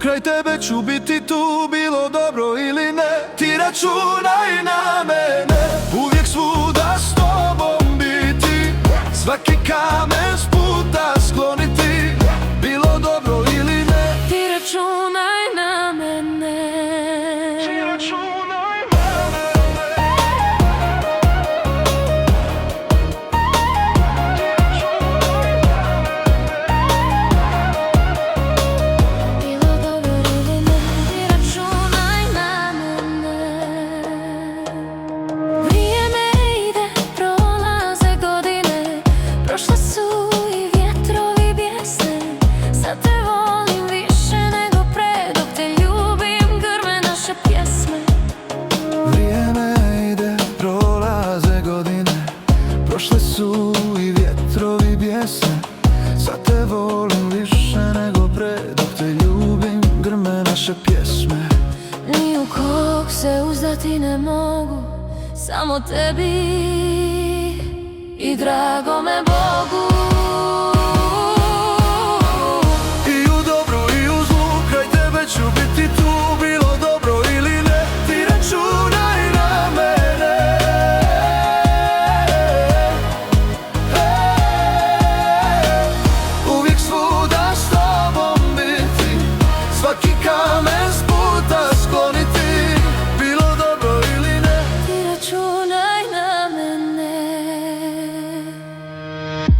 kraj tebe ću biti tu, bilo dobro ili ne. Ti računaj na mene, uvijek svuda s tobom biti, svaki kamen s puta skloniti, bilo dobro ili ne. Ti računaj na mene. Ti računaj na mene. Bilo dobro ili ne, ti računaj na mene. Vrijeme ide, prolaze godine, prošle su i vjetrovi bijesne. Sad te volim više nego pre, dok te ljubim grme naše pjesme. Vrijeme ide, prolaze godine, prošle su i vjetrovi bijesne. Sad te volim više nego pre, dok te ljubim grme naše pjesme. Ni u kog se uzdati ne mogu, samo tebi i dragome Bogu. I u dobru i u zlu, kraj tebe ću biti tu, bilo dobro ili ne. Ti računaj na mene. Uvijek svuda s tobom biti, svaki kamen s puta skloniti, bilo dobro ili ne. Ti računaj na mene.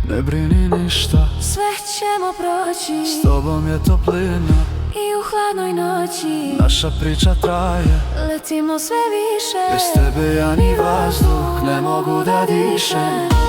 Ne brini ništa, Sve ćemo proći, s tobom je toplina, i u hladnoj noći naša priča traje. letimo sve više. Bez tebe ja ni vazduh ne mogu da dišem.